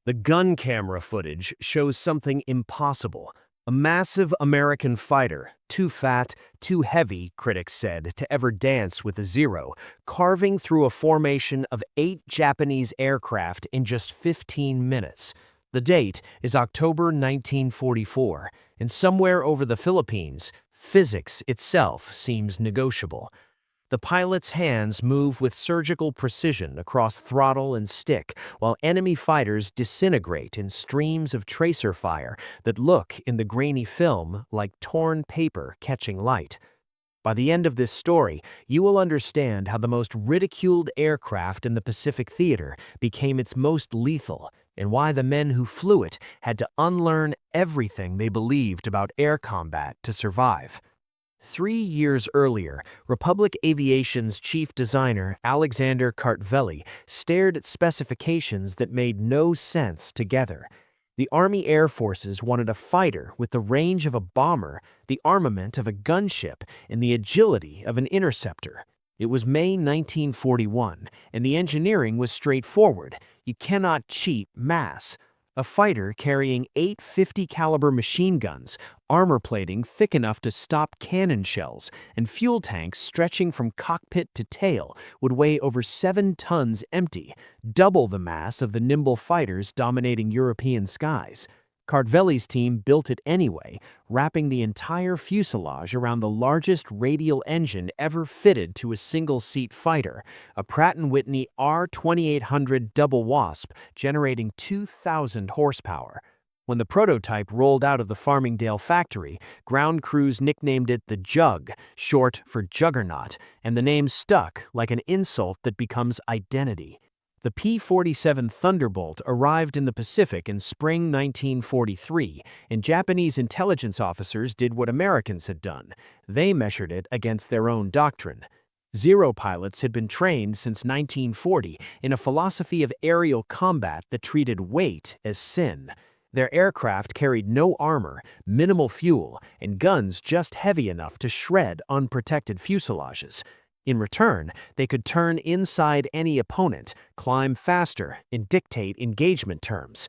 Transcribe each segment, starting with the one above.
The gun camera footage shows something impossible. A massive American fighter, too fat, too heavy, critics said, to ever dance with a Zero, carving through a formation of 8 Japanese aircraft in just 15 minutes. The date is October 1944, and somewhere over the Philippines, physics itself seems negotiable. The pilot's hands move with surgical precision across throttle and stick, while enemy fighters disintegrate in streams of tracer fire that look in the grainy film like torn paper catching light. By the end of this story, you will understand how the most ridiculed aircraft in the Pacific Theater became its most lethal, and why the men who flew it had to unlearn everything they believed about air combat to survive. 3 years earlier, Republic Aviation's chief designer, Alexander Kartveli, stared at specifications that made no sense together. The Army Air Forces wanted a fighter with the range of a bomber, the armament of a gunship, and the agility of an interceptor. It was May 1941, and the engineering was straightforward. You cannot cheat mass. A fighter carrying 8 50 caliber machine guns, armor plating thick enough to stop cannon shells, and fuel tanks stretching from cockpit to tail would weigh over 7 tons empty, double the mass of the nimble fighters dominating European skies. Kartveli's team built it anyway, wrapping the entire fuselage around the largest radial engine ever fitted to a single-seat fighter, a Pratt & Whitney R2800 Double Wasp generating 2,000 horsepower. When the prototype rolled out of the Farmingdale factory, ground crews nicknamed it the Jug, short for Juggernaut, and the name stuck like an insult that becomes identity. The P-47 Thunderbolt arrived in the Pacific in spring 1943, and Japanese intelligence officers did what Americans had done. They measured it against their own doctrine. Zero pilots had been trained since 1940 in a philosophy of aerial combat that treated weight as sin. Their aircraft carried no armor, minimal fuel, and guns just heavy enough to shred unprotected fuselages. In return, they could turn inside any opponent, climb faster, and dictate engagement terms.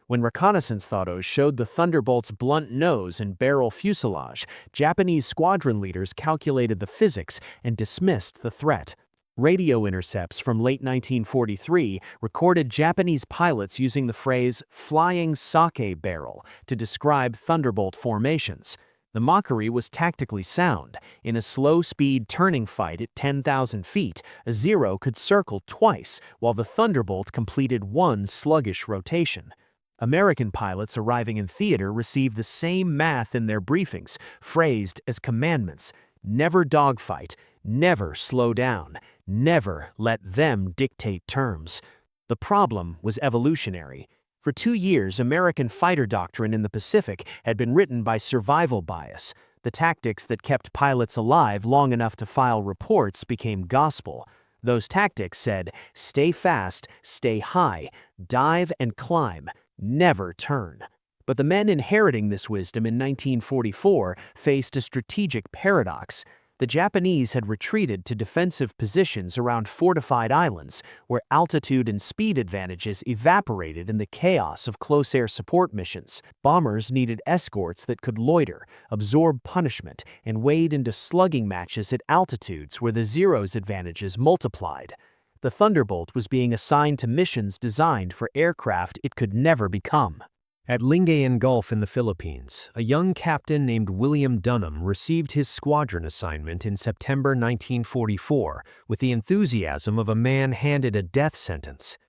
When reconnaissance photos showed the Thunderbolt's blunt nose and barrel fuselage, Japanese squadron leaders calculated the physics and dismissed the threat. Radio intercepts from late 1943 recorded Japanese pilots using the phrase "flying sake barrel" to describe Thunderbolt formations. The Mockery was tactically sound. In a slow-speed turning fight at 10,000 feet, a Zero could circle twice, while the Thunderbolt completed one sluggish rotation. American pilots arriving in theater received the same math in their briefings, phrased as commandments: never dogfight, never slow down, never let them dictate terms. The problem was evolutionary. For 2 years, American fighter doctrine in the Pacific had been written by survival bias. The tactics that kept pilots alive long enough to file reports became gospel. Those tactics said, stay fast, stay high, dive and climb, never turn. But the men inheriting this wisdom in 1944 faced a strategic paradox. The Japanese had retreated to defensive positions around fortified islands, where altitude and speed advantages evaporated in the chaos of close air support missions. Bombers needed escorts that could loiter, absorb punishment, and wade into slugging matches at altitudes where the Zero's advantages multiplied. The Thunderbolt was being assigned to missions designed for aircraft it could never become. At Lingayen Gulf in the Philippines, a young captain named William Dunham received his squadron assignment in September 1944 with the enthusiasm of a man handed a death sentence.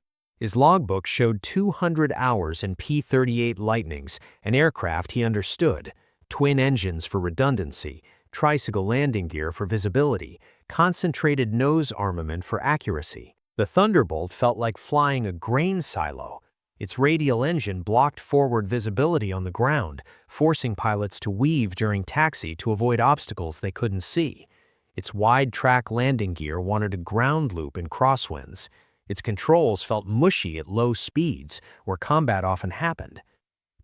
His logbook showed 200 hours in P-38 Lightnings, an aircraft he understood, twin engines for redundancy, tricycle landing gear for visibility, concentrated nose armament for accuracy. The Thunderbolt felt like flying a grain silo. Its radial engine blocked forward visibility on the ground, forcing pilots to weave during taxi to avoid obstacles they couldn't see. Its wide-track landing gear wanted a ground loop in crosswinds. Its controls felt mushy at low speeds, where combat often happened.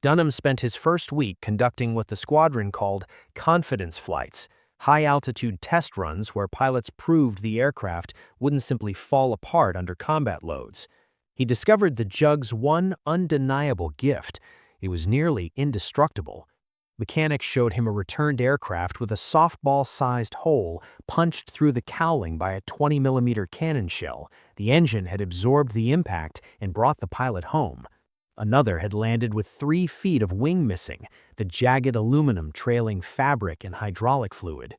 Dunham spent his first week conducting what the squadron called confidence flights, high-altitude test runs where pilots proved the aircraft wouldn't simply fall apart under combat loads. He discovered the Jug's one undeniable gift: it was nearly indestructible. Mechanics showed him a returned aircraft with a softball-sized hole punched through the cowling by a 20mm cannon shell. The engine had absorbed the impact and brought the pilot home. Another had landed with 3 feet of wing missing, the jagged aluminum trailing fabric and hydraulic fluid.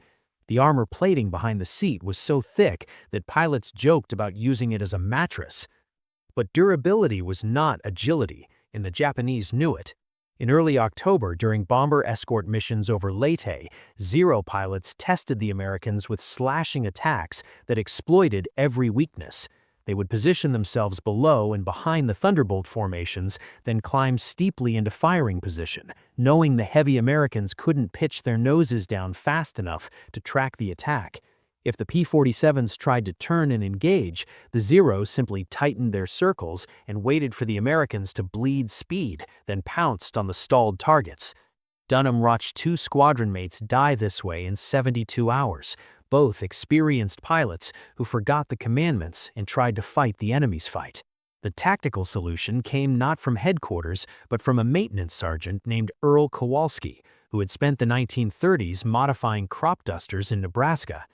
The armor plating behind the seat was so thick that pilots joked about using it as a mattress. But durability was not agility, and the Japanese knew it. In early October, during bomber escort missions over Leyte, Zero pilots tested the Americans with slashing attacks that exploited every weakness. They would position themselves below and behind the Thunderbolt formations, then climb steeply into firing position, knowing the heavy Americans couldn't pitch their noses down fast enough to track the attack. If the P-47s tried to turn and engage, the Zeros simply tightened their circles and waited for the Americans to bleed speed, then pounced on the stalled targets. Dunham watched 2 squadron mates die this way in 72 hours, both experienced pilots who forgot the commandments and tried to fight the enemy's fight. The tactical solution came not from headquarters, but from a maintenance sergeant named Earl Kowalski, who had spent the 1930s modifying crop dusters in Nebraska.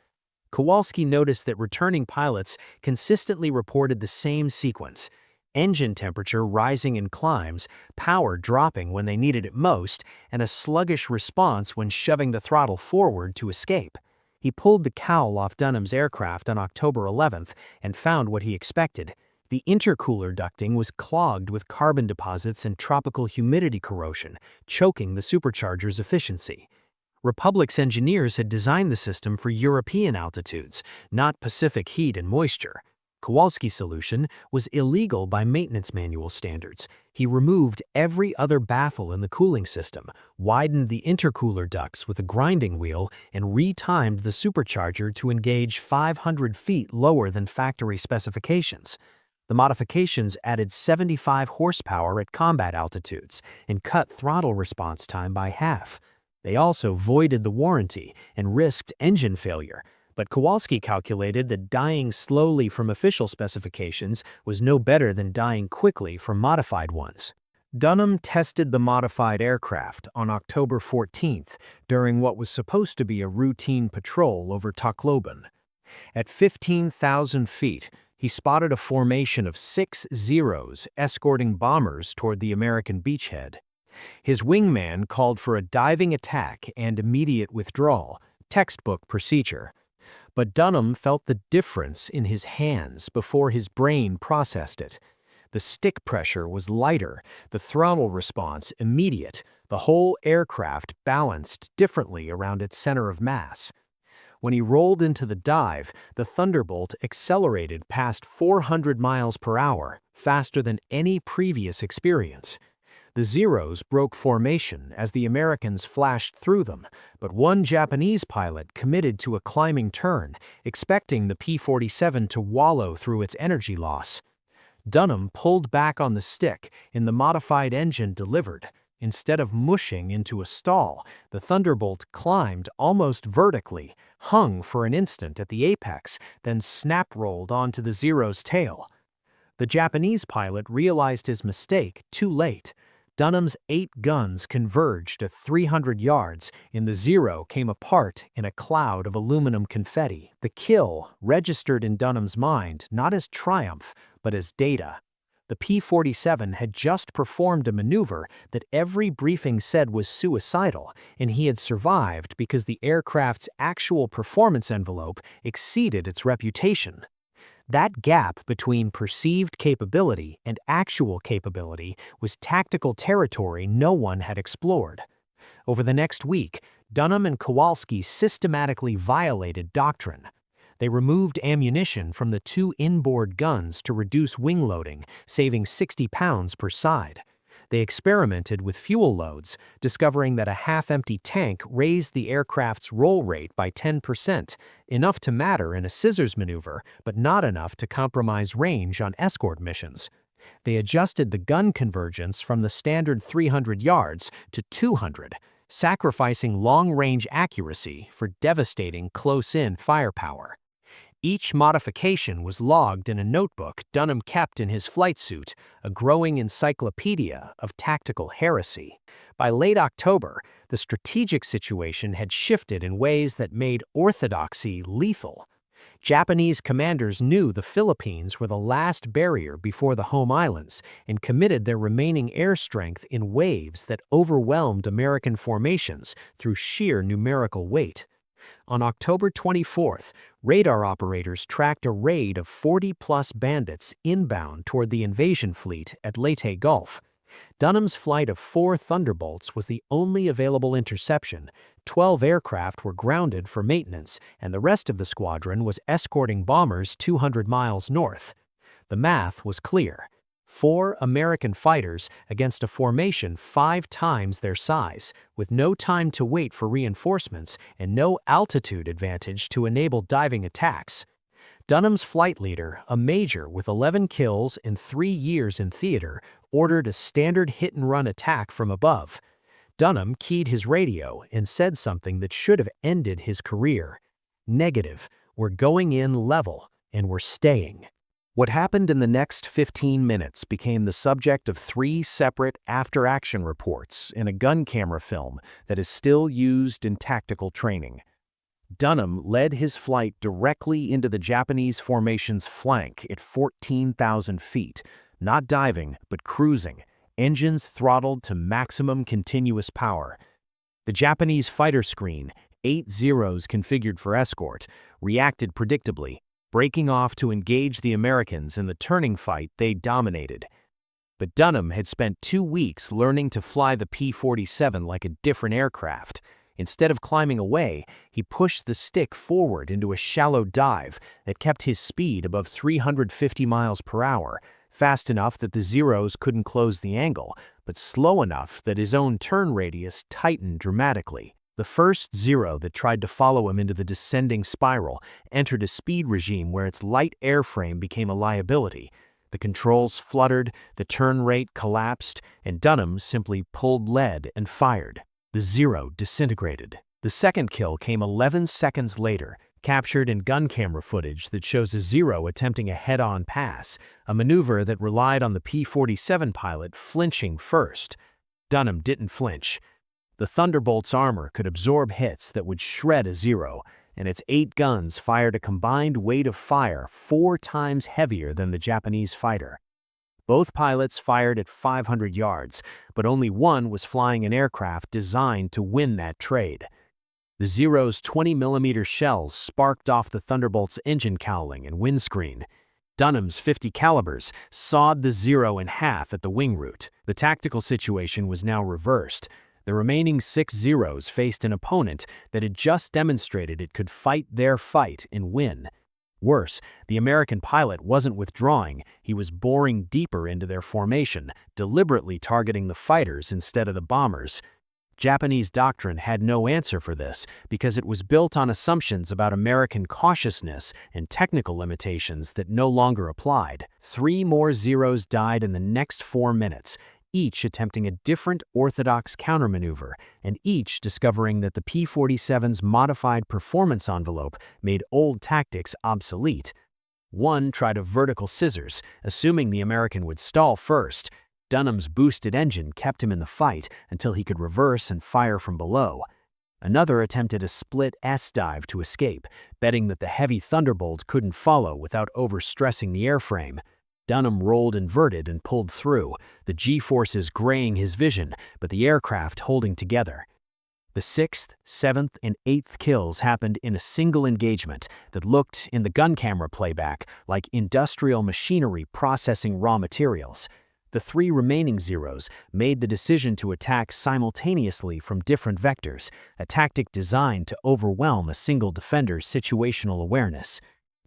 Kowalski noticed that returning pilots consistently reported the same sequence: engine temperature rising in climbs, power dropping when they needed it most, and a sluggish response when shoving the throttle forward to escape. He pulled the cowl off Dunham's aircraft on October 11th and found what he expected. The intercooler ducting was clogged with carbon deposits and tropical humidity corrosion, choking the supercharger's efficiency. Republic's engineers had designed the system for European altitudes, not Pacific heat and moisture. Kowalski's solution was illegal by maintenance manual standards. He removed every other baffle in the cooling system, widened the intercooler ducts with a grinding wheel, and retimed the supercharger to engage 500 feet lower than factory specifications. The modifications added 75 horsepower at combat altitudes and cut throttle response time by half. They also voided the warranty and risked engine failure, but Kowalski calculated that dying slowly from official specifications was no better than dying quickly from modified ones. Dunham tested the modified aircraft on October 14th during what was supposed to be a routine patrol over Tacloban. At 15,000 feet, he spotted a formation of 6 Zeros escorting bombers toward the American beachhead. His wingman called for a diving attack and immediate withdrawal, textbook procedure. But Dunham felt the difference in his hands before his brain processed it. The stick pressure was lighter, the throttle response immediate, the whole aircraft balanced differently around its center of mass. When he rolled into the dive, the Thunderbolt accelerated past 400 miles per hour, faster than any previous experience. The Zeros broke formation as the Americans flashed through them, but one Japanese pilot committed to a climbing turn, expecting the P-47 to wallow through its energy loss. Dunham pulled back on the stick, and the modified engine delivered. Instead of mushing into a stall, the Thunderbolt climbed almost vertically, hung for an instant at the apex, then snap-rolled onto the Zero's tail. The Japanese pilot realized his mistake too late. Dunham's 8 guns converged at 300 yards, and the Zero came apart in a cloud of aluminum confetti. The kill registered in Dunham's mind not as triumph, but as data. The P-47 had just performed a maneuver that every briefing said was suicidal, and he had survived because the aircraft's actual performance envelope exceeded its reputation. That gap between perceived capability and actual capability was tactical territory no one had explored. Over the next week, Dunham and Kowalski systematically violated doctrine. They removed ammunition from the 2 inboard guns to reduce wing loading, saving 60 pounds per side. They experimented with fuel loads, discovering that a half-empty tank raised the aircraft's roll rate by 10%, enough to matter in a scissors maneuver, but not enough to compromise range on escort missions. They adjusted the gun convergence from the standard 300 yards to 200, sacrificing long-range accuracy for devastating close-in firepower. Each modification was logged in a notebook Dunham kept in his flight suit, a growing encyclopedia of tactical heresy. By late October, the strategic situation had shifted in ways that made orthodoxy lethal. Japanese commanders knew the Philippines were the last barrier before the home islands and committed their remaining air strength in waves that overwhelmed American formations through sheer numerical weight. On October 24th, radar operators tracked a raid of 40-plus bandits inbound toward the invasion fleet at Leyte Gulf. Dunham's flight of 4 Thunderbolts was the only available interception. 12 aircraft were grounded for maintenance, and the rest of the squadron was escorting bombers 200 miles north. The math was clear. 4 American fighters against a formation 5 times their size, with no time to wait for reinforcements and no altitude advantage to enable diving attacks. Dunham's flight leader, a major with 11 kills and 3 years in theater, ordered a standard hit-and-run attack from above. Dunham keyed his radio and said something that should have ended his career. "Negative. We're going in level, and we're staying." What happened in the next 15 minutes became the subject of 3 separate after-action reports in a gun camera film that is still used in tactical training. Dunham led his flight directly into the Japanese formation's flank at 14,000 feet, not diving but cruising, engines throttled to maximum continuous power. The Japanese fighter screen, 8 Zeros configured for escort, reacted predictably, breaking off to engage the Americans in the turning fight they dominated. But Dunham had spent 2 weeks learning to fly the P-47 like a different aircraft. Instead of climbing away, he pushed the stick forward into a shallow dive that kept his speed above 350 miles per hour, fast enough that the Zeros couldn't close the angle, but slow enough that his own turn radius tightened dramatically. The first Zero that tried to follow him into the descending spiral entered a speed regime where its light airframe became a liability. The controls fluttered, the turn rate collapsed, and Dunham simply pulled lead and fired. The Zero disintegrated. The second kill came 11 seconds later, captured in gun camera footage that shows a Zero attempting a head-on pass, a maneuver that relied on the P-47 pilot flinching first. Dunham didn't flinch. The Thunderbolt's armor could absorb hits that would shred a Zero, and its 8 guns fired a combined weight of fire 4 times heavier than the Japanese fighter. Both pilots fired at 500 yards, but only one was flying an aircraft designed to win that trade. The Zero's 20mm shells sparked off the Thunderbolt's engine cowling and windscreen. Dunham's 50 calibers sawed the Zero in half at the wing root. The tactical situation was now reversed. The remaining 6 Zeros faced an opponent that had just demonstrated it could fight their fight and win. Worse, the American pilot wasn't withdrawing, he was boring deeper into their formation, deliberately targeting the fighters instead of the bombers. Japanese doctrine had no answer for this because it was built on assumptions about American cautiousness and technical limitations that no longer applied. 3 more Zeros died in the next 4 minutes, each attempting a different orthodox countermaneuver, and each discovering that the P-47's modified performance envelope made old tactics obsolete. One tried a vertical scissors, assuming the American would stall first. Dunham's boosted engine kept him in the fight until he could reverse and fire from below. Another attempted a split S-dive to escape, betting that the heavy Thunderbolt couldn't follow without overstressing the airframe. Dunham rolled inverted and pulled through, the G-forces graying his vision, but the aircraft holding together. The 6th, 7th, and 8th kills happened in a single engagement that looked, in the gun camera playback, like industrial machinery processing raw materials. The 3 remaining Zeros made the decision to attack simultaneously from different vectors, a tactic designed to overwhelm a single defender's situational awareness.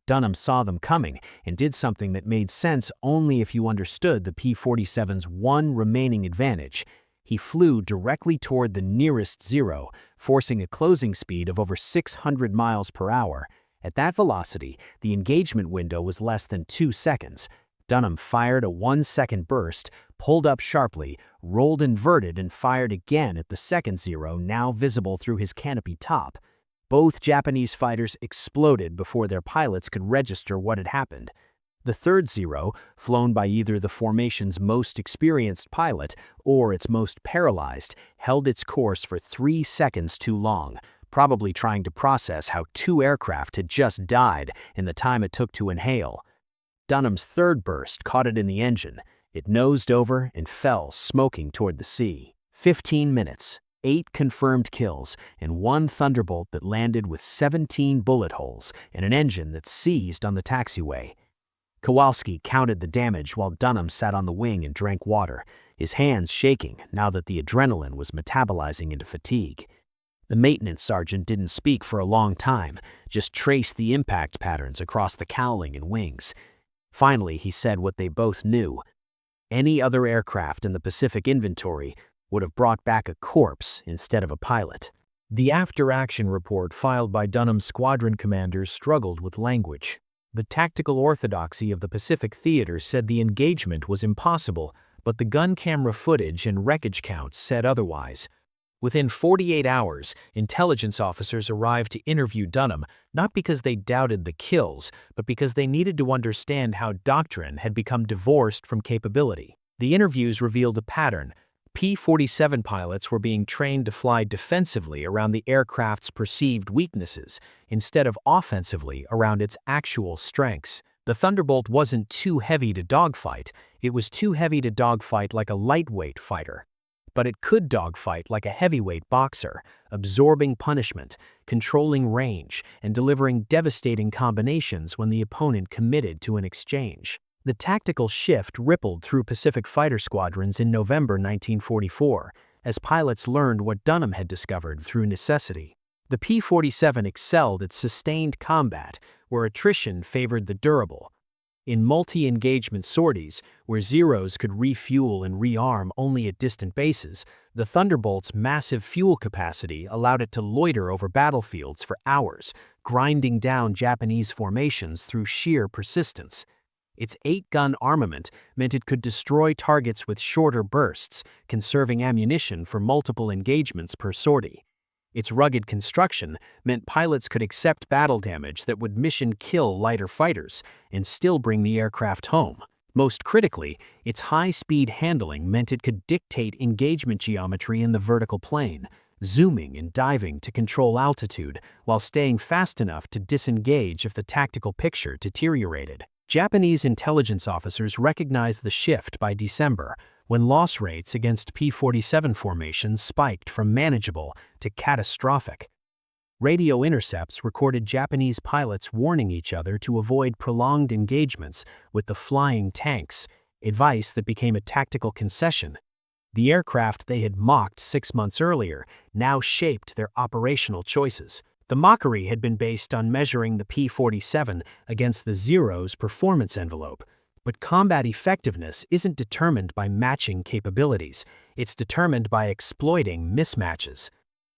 Dunham saw them coming and did something that made sense only if you understood the P-47's one remaining advantage. He flew directly toward the nearest Zero, forcing a closing speed of over 600 miles per hour. At that velocity, the engagement window was less than 2 seconds. Dunham fired a 1-second burst, pulled up sharply, rolled inverted, and fired again at the second Zero, now visible through his canopy top. Both Japanese fighters exploded before their pilots could register what had happened. The third Zero, flown by either the formation's most experienced pilot or its most paralyzed, held its course for 3 seconds too long, probably trying to process how 2 aircraft had just died in the time it took to inhale. Dunham's third burst caught it in the engine. It nosed over and fell smoking toward the sea. 15 minutes, 8 confirmed kills, and 1 Thunderbolt that landed with 17 bullet holes and an engine that seized on the taxiway. Kowalski counted the damage while Dunham sat on the wing and drank water, his hands shaking now that the adrenaline was metabolizing into fatigue. The maintenance sergeant didn't speak for a long time, just traced the impact patterns across the cowling and wings. Finally, he said what they both knew. Any other aircraft in the Pacific inventory would have brought back a corpse instead of a pilot. The after-action report filed by Dunham's squadron commanders struggled with language. The tactical orthodoxy of the Pacific theater said the engagement was impossible, but the gun camera footage and wreckage counts said otherwise. Within 48 hours, intelligence officers arrived to interview Dunham, not because they doubted the kills, but because they needed to understand how doctrine had become divorced from capability. The interviews revealed a pattern. P-47 pilots were being trained to fly defensively around the aircraft's perceived weaknesses, instead of offensively around its actual strengths. The Thunderbolt wasn't too heavy to dogfight, it was too heavy to dogfight like a lightweight fighter. But it could dogfight like a heavyweight boxer, absorbing punishment, controlling range, and delivering devastating combinations when the opponent committed to an exchange. The tactical shift rippled through Pacific fighter squadrons in November 1944, as pilots learned what Dunham had discovered through necessity. The P-47 excelled at sustained combat, where attrition favored the durable. In multi-engagement sorties, where Zeros could refuel and rearm only at distant bases, the Thunderbolt's massive fuel capacity allowed it to loiter over battlefields for hours, grinding down Japanese formations through sheer persistence. Its 8-gun armament meant it could destroy targets with shorter bursts, conserving ammunition for multiple engagements per sortie. Its rugged construction meant pilots could accept battle damage that would mission-kill lighter fighters and still bring the aircraft home. Most critically, its high-speed handling meant it could dictate engagement geometry in the vertical plane, zooming and diving to control altitude while staying fast enough to disengage if the tactical picture deteriorated. Japanese intelligence officers recognized the shift by December, when loss rates against P-47 formations spiked from manageable to catastrophic. Radio intercepts recorded Japanese pilots warning each other to avoid prolonged engagements with the flying tanks, advice that became a tactical concession. The aircraft they had mocked 6 months earlier now shaped their operational choices. The Mockery had been based on measuring the P-47 against the Zero's performance envelope. But combat effectiveness isn't determined by matching capabilities. It's determined by exploiting mismatches.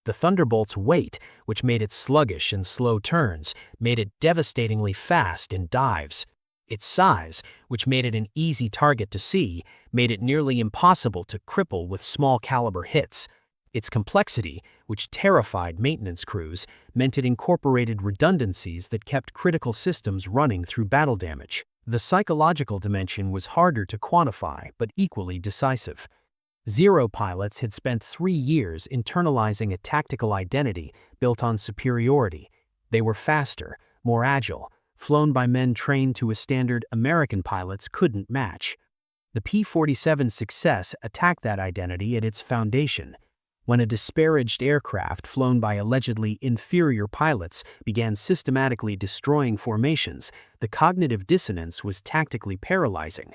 The Thunderbolt's weight, which made it sluggish in slow turns, made it devastatingly fast in dives. Its size, which made it an easy target to see, made it nearly impossible to cripple with small-caliber hits. Its complexity, which terrified maintenance crews, meant it incorporated redundancies that kept critical systems running through battle damage. The psychological dimension was harder to quantify, but equally decisive. Zero pilots had spent 3 years internalizing a tactical identity built on superiority. They were faster, more agile, flown by men trained to a standard American pilots couldn't match. The P-47's success attacked that identity at its foundation. When a disparaged aircraft flown by allegedly inferior pilots began systematically destroying formations, the cognitive dissonance was tactically paralyzing.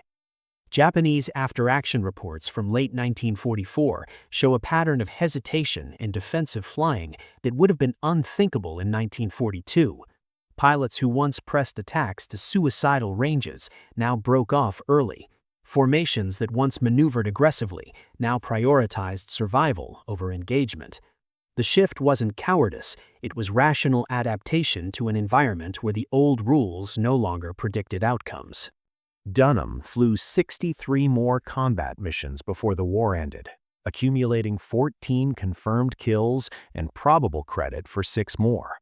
Japanese after-action reports from late 1944 show a pattern of hesitation and defensive flying that would have been unthinkable in 1942. Pilots who once pressed attacks to suicidal ranges now broke off early. Formations that once maneuvered aggressively now prioritized survival over engagement. The shift wasn't cowardice, it was rational adaptation to an environment where the old rules no longer predicted outcomes. Dunham flew 63 more combat missions before the war ended, accumulating 14 confirmed kills and probable credit for 6 more.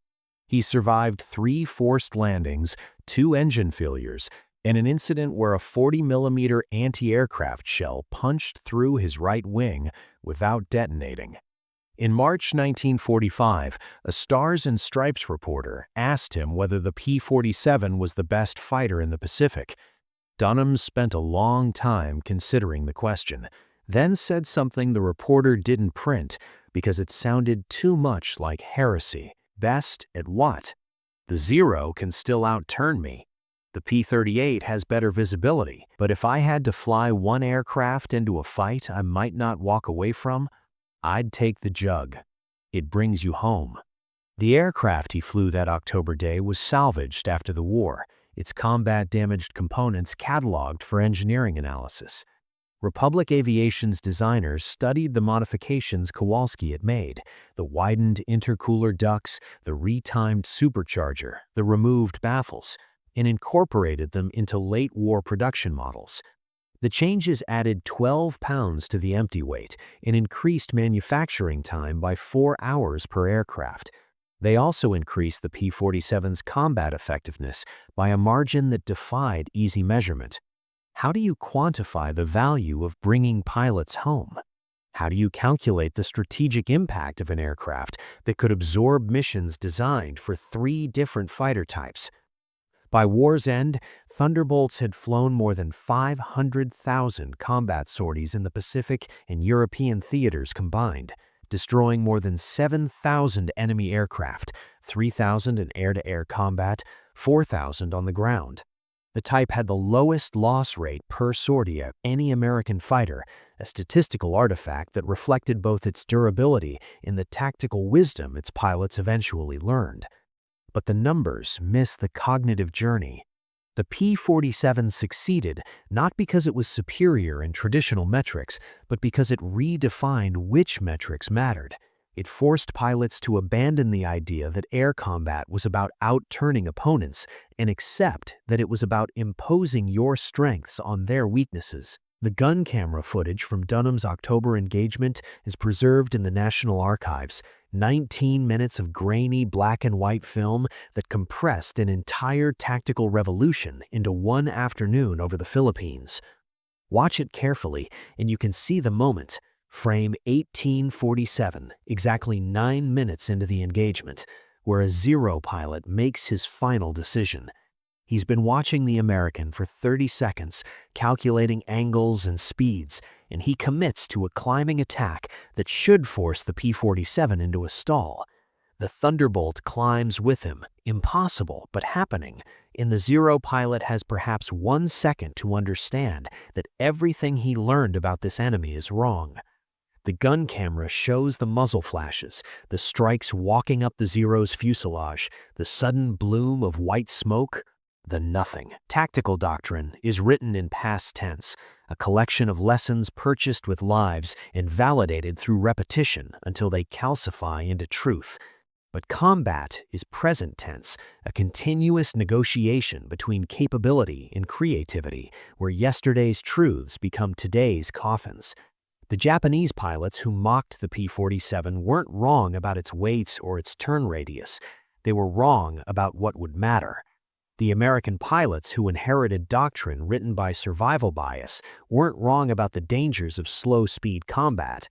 He survived 3 forced landings, 2 engine failures, and an incident where a 40mm anti-aircraft shell punched through his right wing without detonating. In March 1945, a Stars and Stripes reporter asked him whether the P-47 was the best fighter in the Pacific. Dunham spent a long time considering the question, then said something the reporter didn't print because it sounded too much like heresy. Best at what? The Zero can still outturn me. The P-38 has better visibility, but if I had to fly one aircraft into a fight I might not walk away from, I'd take the Jug. It brings you home. The aircraft he flew that October day was salvaged after the war, its combat-damaged components cataloged for engineering analysis. Republic Aviation's designers studied the modifications Kowalski had made, the widened intercooler ducts, the retimed supercharger, the removed baffles, and incorporated them into late-war production models. The changes added 12 pounds to the empty weight and increased manufacturing time by 4 hours per aircraft. They also increased the P-47's combat effectiveness by a margin that defied easy measurement. How do you quantify the value of bringing pilots home? How do you calculate the strategic impact of an aircraft that could absorb missions designed for 3 different fighter types? By war's end, Thunderbolts had flown more than 500,000 combat sorties in the Pacific and European theaters combined, destroying more than 7,000 enemy aircraft, 3,000 in air-to-air combat, 4,000 on the ground. The type had the lowest loss rate per sortie of any American fighter, a statistical artifact that reflected both its durability and the tactical wisdom its pilots eventually learned. But the numbers miss the cognitive journey. The P-47 succeeded not because it was superior in traditional metrics, but because it redefined which metrics mattered. It forced pilots to abandon the idea that air combat was about outturning opponents and accept that it was about imposing your strengths on their weaknesses. The gun camera footage from Dunham's October engagement is preserved in the National Archives, 19 minutes of grainy black and white film that compressed an entire tactical revolution into one afternoon over the Philippines. Watch it carefully and you can see the moment. Frame 1847, exactly 9 minutes into the engagement, where a Zero pilot makes his final decision. He's been watching the American for 30 seconds, calculating angles and speeds, and he commits to a climbing attack that should force the P-47 into a stall. The Thunderbolt climbs with him, impossible but happening, and the Zero pilot has perhaps 1 second to understand that everything he learned about this enemy is wrong. The gun camera shows the muzzle flashes, the strikes walking up the Zero's fuselage, the sudden bloom of white smoke, the nothing. Tactical doctrine is written in past tense, a collection of lessons purchased with lives and validated through repetition until they calcify into truth. But combat is present tense, a continuous negotiation between capability and creativity, where yesterday's truths become today's coffins. The Japanese pilots who mocked the P-47 weren't wrong about its weight or its turn radius. They were wrong about what would matter. The American pilots who inherited doctrine written by survival bias weren't wrong about the dangers of slow-speed combat.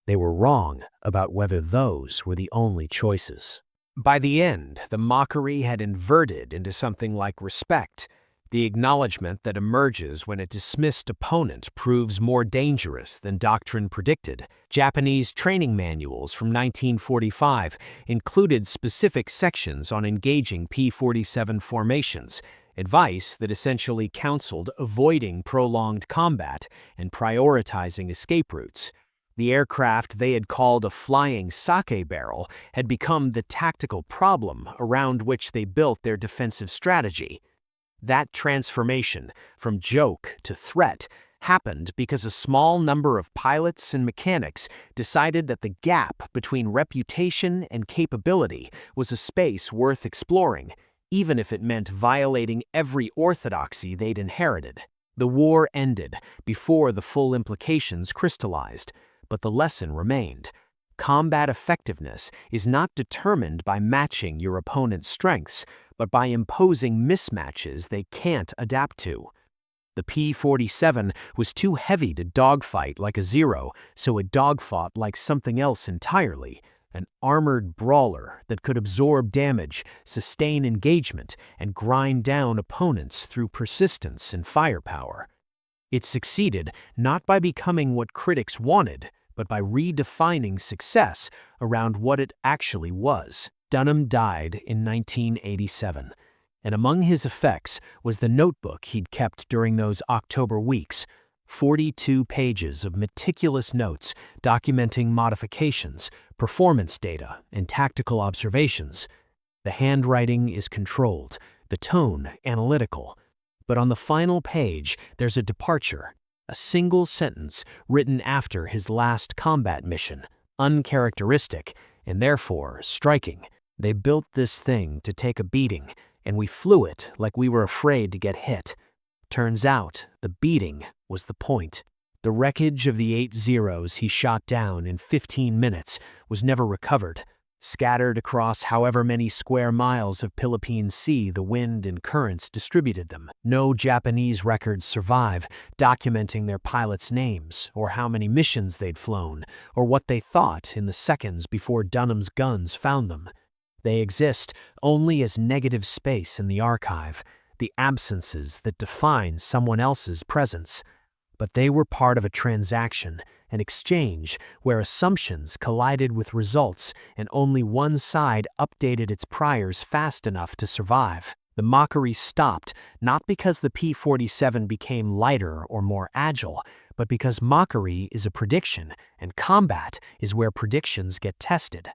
They were wrong about whether those were the only choices. By the end, the Mockery had inverted into something like respect. The acknowledgement that emerges when a dismissed opponent proves more dangerous than doctrine predicted. Japanese training manuals from 1945 included specific sections on engaging P-47 formations, advice that essentially counseled avoiding prolonged combat and prioritizing escape routes. The aircraft they had called a flying sake barrel had become the tactical problem around which they built their defensive strategy. That transformation from joke to threat happened because a small number of pilots and mechanics decided that the gap between reputation and capability was a space worth exploring, even if it meant violating every orthodoxy they'd inherited. The war ended before the full implications crystallized, but the lesson remained. Combat effectiveness is not determined by matching your opponent's strengths, but by imposing mismatches they can't adapt to. The P-47 was too heavy to dogfight like a Zero, so it dogfought like something else entirely, an armored brawler that could absorb damage, sustain engagement, and grind down opponents through persistence and firepower. It succeeded not by becoming what critics wanted, but by redefining success around what it actually was. Dunham died in 1987, and among his effects was the notebook he'd kept during those October weeks, 42 pages of meticulous notes documenting modifications, performance data, and tactical observations. The handwriting is controlled, the tone analytical, but on the final page there's a departure, a single sentence written after his last combat mission, uncharacteristic and therefore striking. They built this thing to take a beating, and we flew it like we were afraid to get hit. Turns out the beating was the point. The wreckage of the 8 Zeros he shot down in 15 minutes was never recovered, scattered across however many square miles of Philippine Sea the wind and currents distributed them. No Japanese records survive documenting their pilots' names, or how many missions they'd flown, or what they thought in the seconds before Dunham's guns found them. They exist only as negative space in the archive, the absences that define someone else's presence. But they were part of a transaction, an exchange where assumptions collided with results and only one side updated its priors fast enough to survive. The Mockery stopped not because the P-47 became lighter or more agile, but because Mockery is a prediction and combat is where predictions get tested.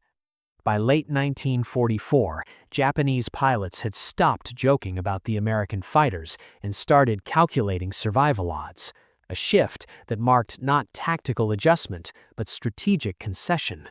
By late 1944, Japanese pilots had stopped joking about the American fighters and started calculating survival odds, a shift that marked not tactical adjustment but strategic concession.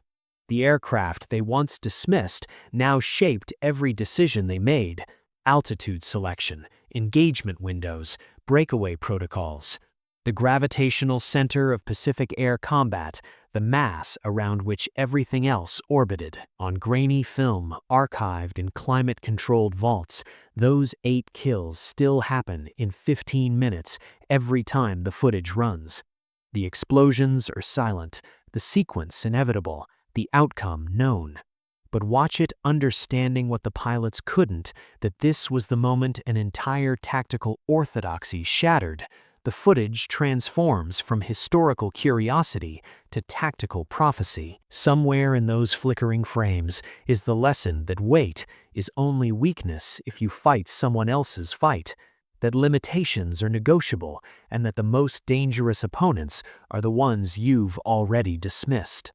The aircraft they once dismissed now shaped every decision they made: altitude selection, engagement windows, breakaway protocols. The gravitational center of Pacific air combat, the mass around which everything else orbited. On grainy film, archived in climate-controlled vaults, those 8 kills still happen in 15 minutes every time the footage runs. The explosions are silent, the sequence inevitable, the outcome known. But watch it understanding what the pilots couldn't, that this was the moment an entire tactical orthodoxy shattered. The footage transforms from historical curiosity to tactical prophecy. Somewhere in those flickering frames is the lesson that weight is only weakness if you fight someone else's fight, that limitations are negotiable, and that the most dangerous opponents are the ones you've already dismissed.